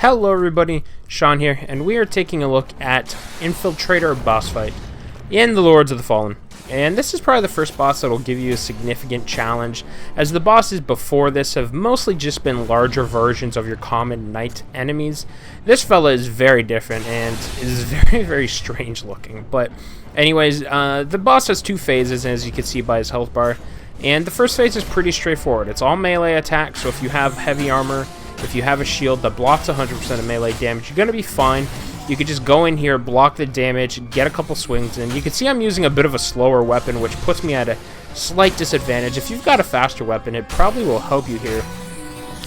Hello everybody, Sean here, and we are taking a look at Infiltrator boss fight in the Lords of the Fallen. And this is probably the first boss that will give you a significant challenge, as the bosses before this have mostly just been larger versions of your common knight enemies. This fella is very different and is very strange looking. But anyways, the boss has two phases, as you can see by his health bar. And the first phase is pretty straightforward. It's all melee attacks, so if you have heavy armor, if you have a shield that blocks 100% of melee damage, you're going to be fine. You could just go in here, block the damage, get a couple swings, and you can see I'm using a bit of a slower weapon, which puts me at a slight disadvantage. If you've got a faster weapon, it probably will help you here.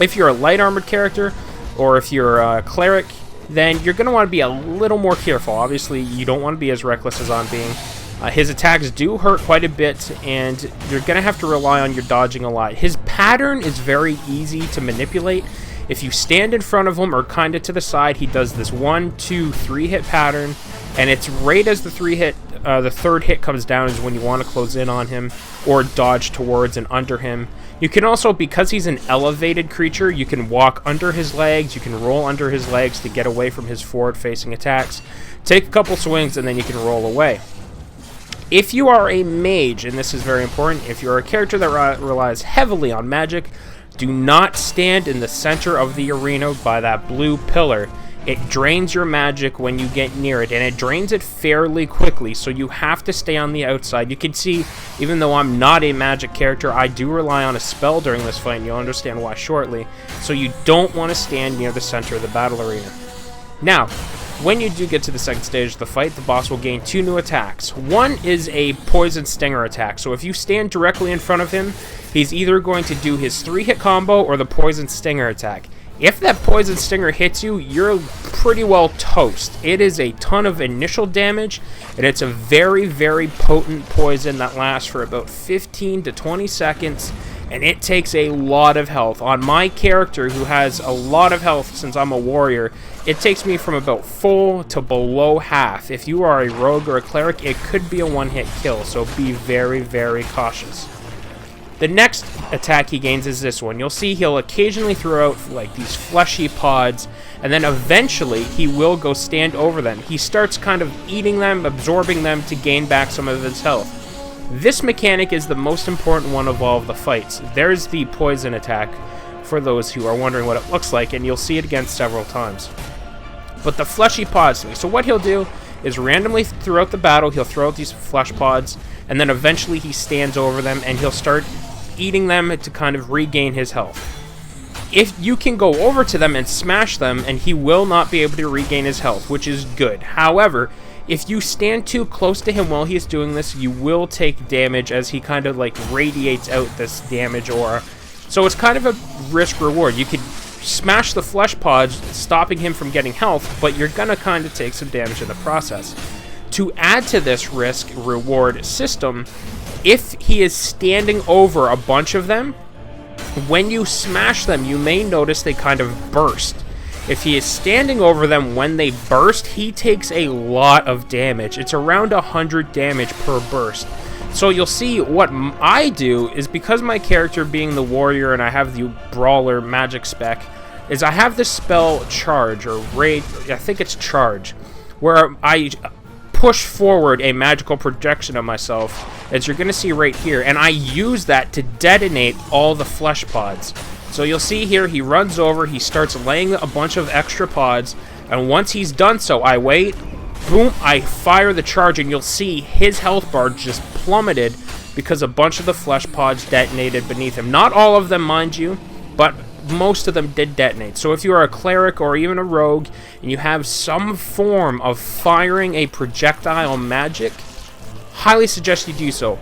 If you're a light armored character, or if you're a cleric, then you're going to want to be a little more careful. Obviously, you don't want to be as reckless as I'm being. His attacks do hurt quite a bit, and you're going to have to rely on your dodging a lot. His pattern is very easy to manipulate. If you stand in front of him or kind of to the side, he does this 1, 2, 3 hit pattern, and it's right as the third hit comes down is when you want to close in on him or dodge towards and under him. You can also, because he's an elevated creature, you can walk under his legs, you can roll under his legs to get away from his forward-facing attacks. Take a couple swings, and then you can roll away. If you are a mage, and this is very important, if you're a character that relies heavily on magic, do not stand in the center of the arena by that blue pillar. It drains your magic when you get near it, and it drains it fairly quickly, so you have to stay on the outside. You can see, even though I'm not a magic character, I do rely on a spell during this fight, and you'll understand why shortly. So you don't want to stand near the center of the battle arena. Now, when you do get to the second stage of the fight, the boss will gain 2 new attacks. One is a poison stinger attack, so if you stand directly in front of him, he's either going to do his 3-hit combo or the poison stinger attack. If that poison stinger hits you, you're pretty well toast. It is a ton of initial damage, and it's a very potent poison that lasts for about 15 to 20 seconds, and it takes a lot of health. On my character, who has a lot of health since I'm a warrior, it takes me from about full to below half. If you are a rogue or a cleric, it could be a one-hit kill, so be very cautious. The next attack he gains is this one. You'll see he'll occasionally throw out like these fleshy pods, and then eventually he will go stand over them. He starts kind of eating them, absorbing them to gain back some of his health. This mechanic is the most important one of all of the fights. There's the poison attack for those who are wondering what it looks like, and you'll see it again several times. But the fleshy pods, so what he'll do is randomly throughout the battle, he'll throw out these flesh pods, and then eventually he stands over them, and he'll start eating them to kind of regain his health. If you can go over to them and smash them, and he will not be able to regain his health, which is good. However, if you stand too close to him while he's doing this, you will take damage as he kind of like radiates out this damage aura. So it's kind of a risk-reward. You could smash the flesh pods, stopping him from getting health, but you're gonna kind of take some damage in the process. To add to this risk-reward system, if he is standing over a bunch of them, when you smash them, you may notice they kind of burst. If he is standing over them when they burst, he takes a lot of damage. It's around 100 damage per burst. So you'll see what I do is, because my character being the warrior and I have the brawler magic spec, is I have this spell charge, or raid, I think it's charge, where I push forward a magical projection of myself, as you're going to see right here, and I use that to detonate all the flesh pods. So you'll see here, he runs over, he starts laying a bunch of extra pods, and once he's done so, I wait, boom, I fire the charge, and you'll see his health bar just plummeted because a bunch of the flesh pods detonated beneath him. Not all of them, mind you, but most of them did detonate. So if you are a cleric or even a rogue, and you have some form of firing a projectile magic, highly suggest you do so.